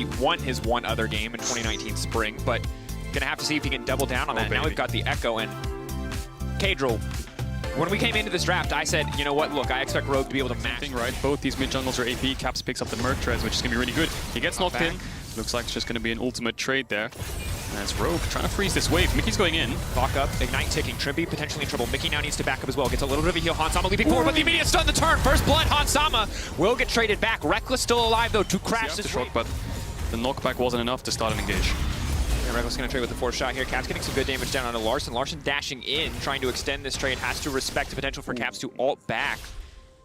He won his one other game in 2019 spring, but gonna have to see if he can double down on that. Now we've got the Echo and Kadril. When we came into this draft, I said, you know what, look, I expect Rogue to be able to match. Right, both these mid jungles are AP. Caps picks up the Merc Treads, which is going to be really good. He gets knocked in. Looks like it's just going to be an ultimate trade there. And it's Rogue trying to freeze this wave. Mickey's going in. Lock up, Ignite ticking. Trimby potentially in trouble. Mickey now needs to back up as well. Gets a little bit of a heal. Hansama leaping forward, but the immediate stun the turn. First blood, Hansama will get traded back. Reckless still alive, though, to crash this shot, but the knockback wasn't enough to start an engage. Yeah, Reckless going to trade with the fourth shot here. Caps getting some good damage down onto Larson. Larson dashing in, trying to extend this trade. Has to respect the potential for Caps to ult back.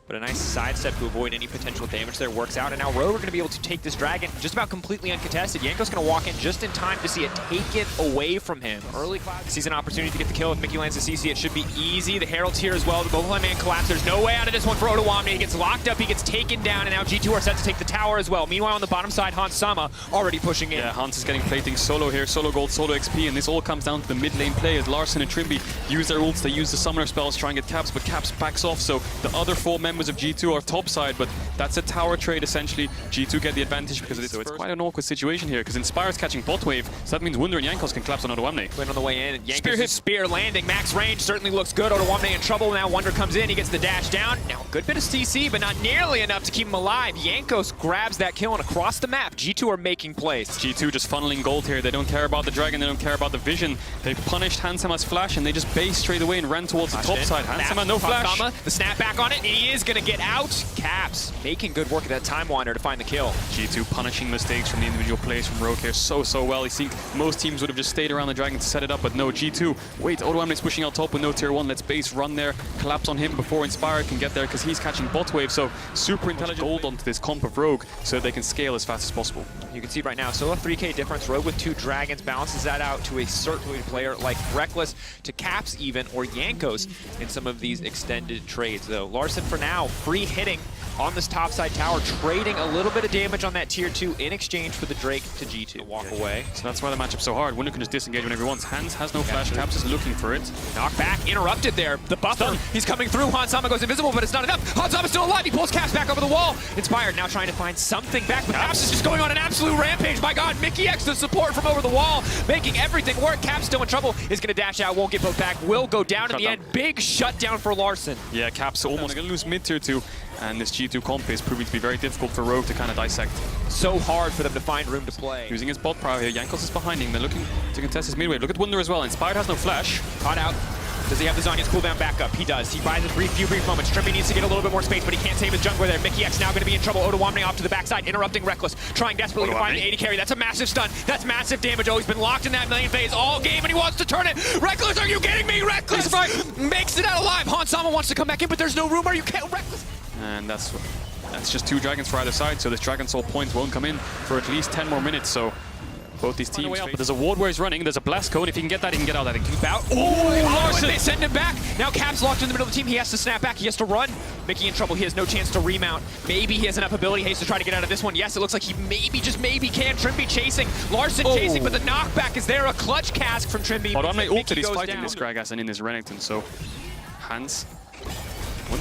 But a nice sidestep to avoid any potential damage there works out. And now Rogue are going to be able to take this dragon just about completely uncontested. Yanko's going to walk in just in time to see it taken away from him. Early Cloud sees an opportunity to get the kill. If Mickey lands the CC, it should be easy. The Herald's here as well. The Bowline Man collapse. There's no way out of this one for Ottawamne. He gets locked up. He gets taken down. And now G2 are set to take the tower as well. Meanwhile, on the bottom side, Hansama already pushing in. Yeah, Hans is getting plating solo here. Solo gold, solo XP. And this all comes down to the mid lane play as Larson and Trimby use their ults. They use the summoner spells, try and get Caps, but Caps backs off. So the other 4 members of G2 are top side, but that's a tower trade essentially. G2 get the advantage because of this. So it's quite an awkward situation here because Inspire's catching bot wave, so that means Wunder and Jankos can collapse on Ottawamne. Went on the way in. Jankos' spear landing. Max range certainly looks good. Ottawamne in trouble. Now Wunder comes in. He gets the dash down. Now a good bit of CC, but not nearly enough to keep him alive. Jankos grabs that kill and across the map, G2 are making plays. G2 just funneling gold here. They don't care about the dragon. They don't care about the vision. They punished Hansama's flash and they just based straight away and ran towards the top side. Hansama, no flash. The snap back on it. He is going to get out. Caps making good work of that Time Wander to find the kill. G2 punishing mistakes from the individual plays from Rogue here so well. You think most teams would have just stayed around the dragon to set it up, but no, G2. Wait, Ottawamne's pushing out top with no tier 1. Let's base run there, collapse on him before Inspire can get there because he's catching bot wave. So super intelligent gold onto this comp of Rogue so they can scale as fast as possible. You can see right now, so a 3k difference. Rogue with 2 dragons balances that out to a certain player like Reckless, to Caps even, or Jankos in some of these extended trades though. Larson for now, free hitting on this topside tower, trading a little bit of damage on that tier 2 in exchange for the Drake to G2. Walk away. So that's why the matchup's so hard. Wunder can just disengage whenever he wants. Hans has no flash. Caps is looking for it. Knock back, interrupted there. The buffer, he's coming through. Hansama goes invisible, but it's not enough. Hansama's still alive. He pulls Caps back over the wall. Inspired now trying to find something back, but Caps is just going on an absolute rampage. My God, Mickey X, the support from over the wall, making everything work. Caps still in trouble. Is going to dash out, won't get both back. Will go down in the end. Big shutdown for Larson. Yeah, Caps almost going to lose mid tier 2. And this G2 comp is proving to be very difficult for Rogue to kind of dissect. So hard for them to find room to play. Using his bot power here, Jankos is behind him. They're looking to contest his mid wave. Look at Wunder as well. Inspired has no flash. Caught out. Does he have the Zhonya's cooldown back up? He does. He buys a few brief moments. Trimby needs to get a little bit more space, but he can't save his jungler there. Mickey X now going to be in trouble. Ottawamne off to the backside, interrupting Reckless. Trying desperately to find the AD carry. That's a massive stun. That's massive damage. Oh, he's been locked in that million phase all game, and he wants to turn it. Reckless, are you kidding me? Reckless makes it out alive. Hansama wants to come back in, but there's no room. Are you kidding? Reckless. And that's just 2 dragons for either side, so this Dragon Soul point won't come in for at least 10 more minutes, so both these teams up. But there's a ward where he's running, there's a blast cone. If he can get that, he can get out of that and keep out. Larson! They send him back. Now Caps locked in the middle of the team. He has to snap back. He has to run. Mickey in trouble. He has no chance to remount. Maybe he has enough ability haste to try to get out of this one. Yes, it looks like he maybe, just maybe can. Trimby chasing. Larson chasing, but the knockback is there. A clutch cask from Trimby. Ottawamne ulted. He's fighting this Gragas and in this Renekton, so Hans.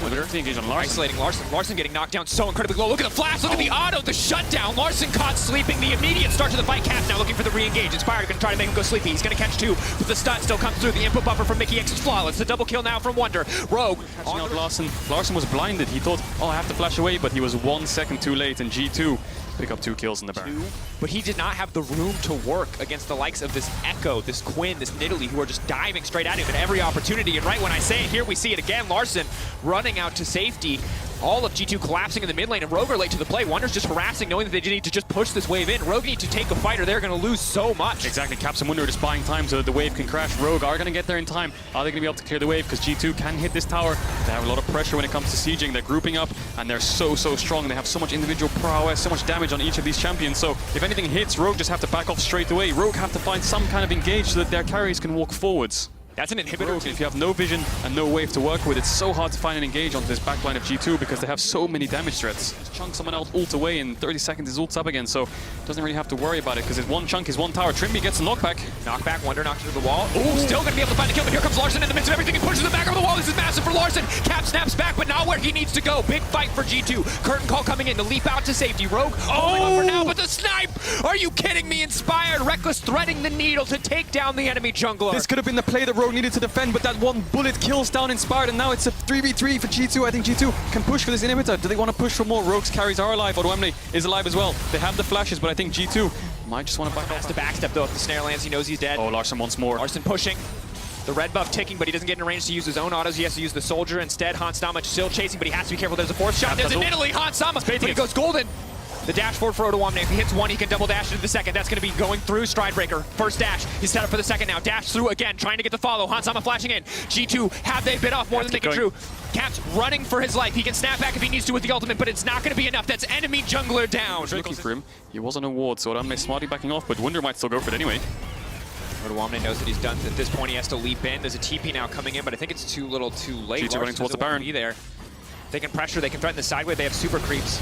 Wunder engage on Larson. Isolating Larson. Larson getting knocked down so incredibly low. Look at the flash. Look at the auto. The shutdown. Larson caught sleeping. The immediate start to the fight. Caps now looking for the re-engage. Inspired going to try to make him go sleepy. He's going to catch 2, but the stun still comes through. The input buffer from Mickey X is flawless. The double kill now from Wunder. Rogue. Catching out Larson. Larson was blinded. He thought, oh, I have to flash away, but he was 1 second too late, and G2 pick up 2 kills in the Baron. But he did not have the room to work against the likes of this Echo, this Quinn, this Nidalee, who are just diving straight at him at every opportunity. And right when I say it, here we see it again. Larson running out to safety. All of G2 collapsing in the mid lane, and Rogue are late to the play. Wunder's just harassing, knowing that they need to just push this wave in. Rogue need to take a fight or they're going to lose so much. Exactly, Caps and Wunder are just buying time so that the wave can crash. Rogue are going to get there in time. Are they going to be able to clear the wave? Because G2 can hit this tower. They have a lot of pressure when it comes to sieging. They're grouping up, and they're so strong. They have so much individual prowess, so much damage on each of these champions. So if anything hits, Rogue just have to back off straight away. Rogue have to find some kind of engage so that their carries can walk forwards. That's an inhibitor. Rogue, if you have no vision and no wave to work with, it's so hard to find and engage onto this backline of G2 because they have so many damage threats. Just chunk someone else ult away in 30 seconds, his ult's up again, so doesn't really have to worry about it because his one chunk is one tower. Trimby gets a knockback. Knockback, Wonder knocked into the wall. Ooh, still gonna be able to find the kill, but here comes Larson in the midst of everything. He pushes the back over the wall. This is massive for Larson. Cap snaps back, but not where he needs to go. Big fight for G2. Curtain call coming in. The leap out to safety. Rogue holding on for now, but the snipe! Are you kidding me? Inspired, Reckless threading the needle to take down the enemy jungler. This could have been the play that Rogue needed to defend, but that one bullet kills down Inspired, and now it's a 3v3 for G2. I think G2 can push for this inhibitor. Do they want to push for more? Rogue's carries are alive. Odoamne is alive as well. They have the flashes, but I think G2 might just want to back off. Has to backstep though. If the snare lands, he knows he's dead. Oh, Larson once more. Larson pushing. The red buff ticking, but he doesn't get in range to use his own autos. He has to use the soldier instead. Hansama still chasing, but he has to be careful. There's a fourth shot. There's an Italy. Hansama, but he goes golden. The dash forward for Odoamne. If he hits one, he can double dash into the second. That's going to be going through Stridebreaker. First dash. He's set up for the second now. Dash through again, trying to get the follow. Hansama flashing in. G2, have they bit off more than they can chew? Cap's running for his life. He can snap back if he needs to with the ultimate, but it's not going to be enough. That's enemy jungler down. Looking for him. He was on a ward, so Odoamne smartly backing off, but Wunder might still go for it anyway. Odoamne knows that he's done. At this point, he has to leap in. There's a TP now coming in, but I think it's too little too late. G2 running towards the Baron. There. They can pressure, they can threaten the sideway. They have super creeps.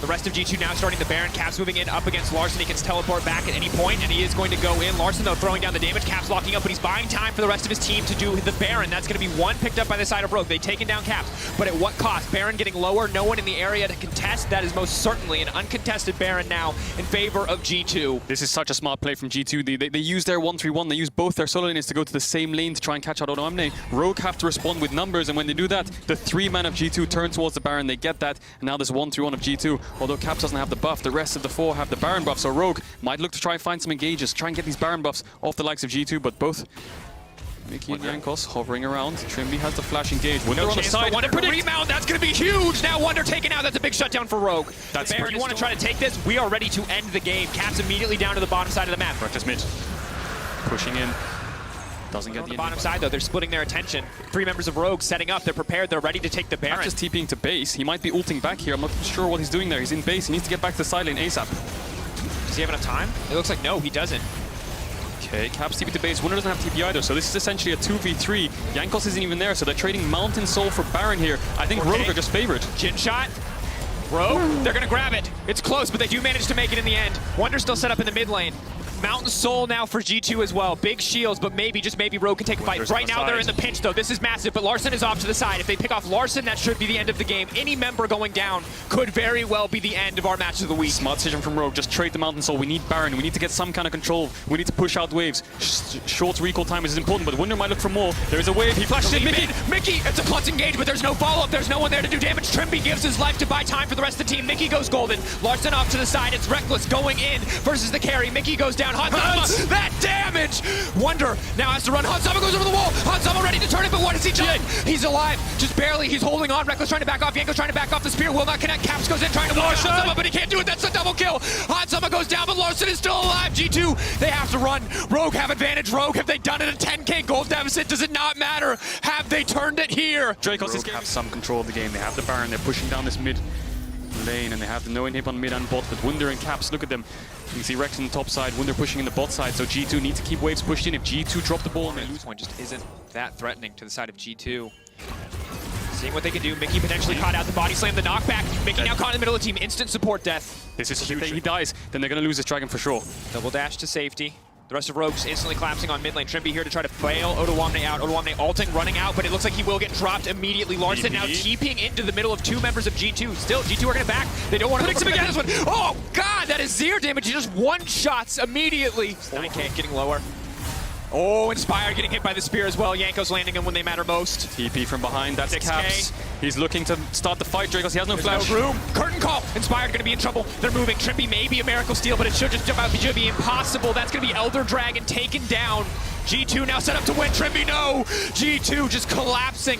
The rest of G2 now starting the Baron. Caps moving in up against Larson. He can teleport back at any point, and he is going to go in. Larson, though, throwing down the damage. Caps locking up, but he's buying time for the rest of his team to do the Baron. That's going to be one picked up by the side of Rogue. They've taken down Caps, but at what cost? Baron getting lower, no one in the area to contest. That is most certainly an uncontested Baron now in favor of G2. This is such a smart play from G2. They use their 1-3-1. They use both their solo lanes to go to the same lane to try and catch out Odoamne. Rogue have to respond with numbers, and when they do that, the 3-man of G2 turn towards the Baron. They get that, and now there's 1-3-1 of G2. Although Caps doesn't have the buff, the rest of the 4 have the Baron buff, so Rogue might look to try and find some engages, try and get these Baron buffs off the likes of G2, but both Mickey and Jankos hovering around. Trimby has the flash engage. Wonder on the side. Wonder for the rebound. That's going to be huge. Now Wonder taken out. That's a big shutdown for Rogue. That's Baron, you want to try to take this? We are ready to end the game. Caps immediately down to the bottom side of the map. Reckless mid. Pushing in. Doesn't get on the bottom side though. They're splitting their attention. 3 members of Rogue setting up. They're prepared. They're ready to take the Baron. Not just TPing to base. He might be ulting back here. I'm not sure what he's doing there. He's in base. He needs to get back to the side lane ASAP. Does he have enough time? It looks like no, he doesn't. Okay, Caps TP to base. Wunder doesn't have TP either, so this is essentially a 2v3. Jankos isn't even there, so they're trading Mountain Soul for Baron here. I think Rogue are just favored. Chin shot. Rogue, they're going to grab it. It's close, but they do manage to make it in the end. Wonder still set up in the mid lane. Mountain Soul now for G2 as well. Big shields, but maybe, just maybe, Rogue can take a fight. Right now they're in the pinch though. This is massive, but Larson is off to the side. If they pick off Larson, that should be the end of the game. Any member going down could very well be the end of our match of the week. Smart decision from Rogue. Just trade the Mountain Soul. We need Baron. We need to get some kind of control. We need to push out waves. Short recall time is important, but Wunder might look for more. There is a wave. He flashes in. Mickey, it's a clutch engage, but there's no follow-up. There's no one there to do damage. Trimby gives his life to buy time for the rest of the team. Mickey goes golden. Larson off to the side. It's Reckless going in versus the carry. Mickey goes down. Hansama, that damage! Wonder now has to run. Hansama goes over the wall. Hansama ready to turn it, but what has he done? He's alive, just barely. He's holding on. Reckless trying to back off. Yanko's trying to back off. The spear will not connect. Caps goes in trying to block Hansama, but he can't do it. That's a double kill. Hansama goes down, but Larson is still alive. G2, they have to run. Rogue have advantage. Rogue, have they done it? A 10k gold deficit? Does it not matter? Have they turned it here? Dracos have some control of the game. They have the Baron. They're pushing down this mid lane, and they have the no inhib on mid and bot, but Wunder and Caps, look at them. You can see Rex on the top side, Wunder pushing in the bot side, so G2 need to keep waves pushed in. If G2 drop the ball, and they lose point just isn't that threatening to the side of G2. Seeing what they can do. Mickey potentially caught out the body slam, the knockback. Mickey now caught in the middle of the team. Instant support death. This is huge. If he dies, then they're going to lose this dragon for sure. Double dash to safety. The rest of Rogue just instantly collapsing on mid lane. Trimby here to try to bail Odoamne out. Odoamne ulting, running out, but it looks like he will get dropped immediately. Larson now TPing into the middle of 2 members of G2. Still, G2 are going to back. They don't want to fix him again. This one. Oh, God, that is 0 damage. He just one-shots immediately. 9k getting lower. Oh, Inspired getting hit by the spear as well. Yanko's landing him when they matter most. TP from behind, that's 6K. Caps. He's looking to start the fight, Dracos. He has no flash. No room. Curtain call. Inspired going to be in trouble. They're moving. Trimby may be a miracle steal, but it should just jump out. It should be impossible. That's going to be Elder Dragon taken down. G2 now set up to win. Trimby, no. G2 just collapsing.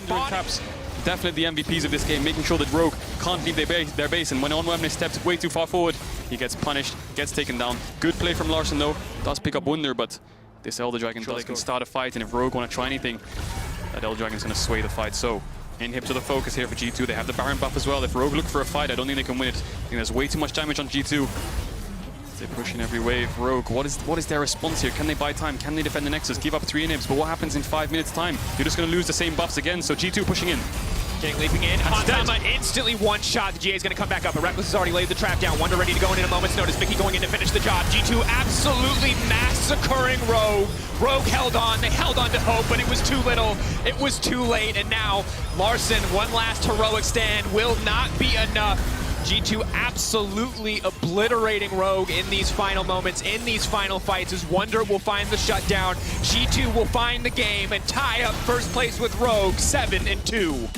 Caps. Definitely the MVPs of this game, making sure that Rogue can't leave their base, and when Odoamne steps way too far forward, he gets punished, gets taken down. Good play from Larson though. Does pick up Wunder, but this Elder Dragon can start a fight, and if Rogue want to try anything, that Elder Dragon's going to sway the fight. So, inhib to the focus here for G2. They have the Baron buff as well. If Rogue look for a fight, I don't think they can win it. I think there's way too much damage on G2. They push in every wave. Rogue, what is their response here? Can they buy time? Can they defend the Nexus? Give up 3 inhibs, but what happens in 5 minutes time? You're just going to lose the same buffs again, so G2 pushing in. King leaping in. Hanzama instantly one shot. The GA is going to come back up, but Reckless has already laid the trap down. Wonder ready to go in a moment's notice. Mickey going in to finish the job. G2 absolutely massacring Rogue. Rogue held on. They held on to hope, but it was too little. It was too late, and now Larssen, one last heroic stand, will not be enough. G2 absolutely obliterating Rogue in these final moments, in these final fights, as Wonder will find the shutdown. G2 will find the game and tie up first place with Rogue 7-2.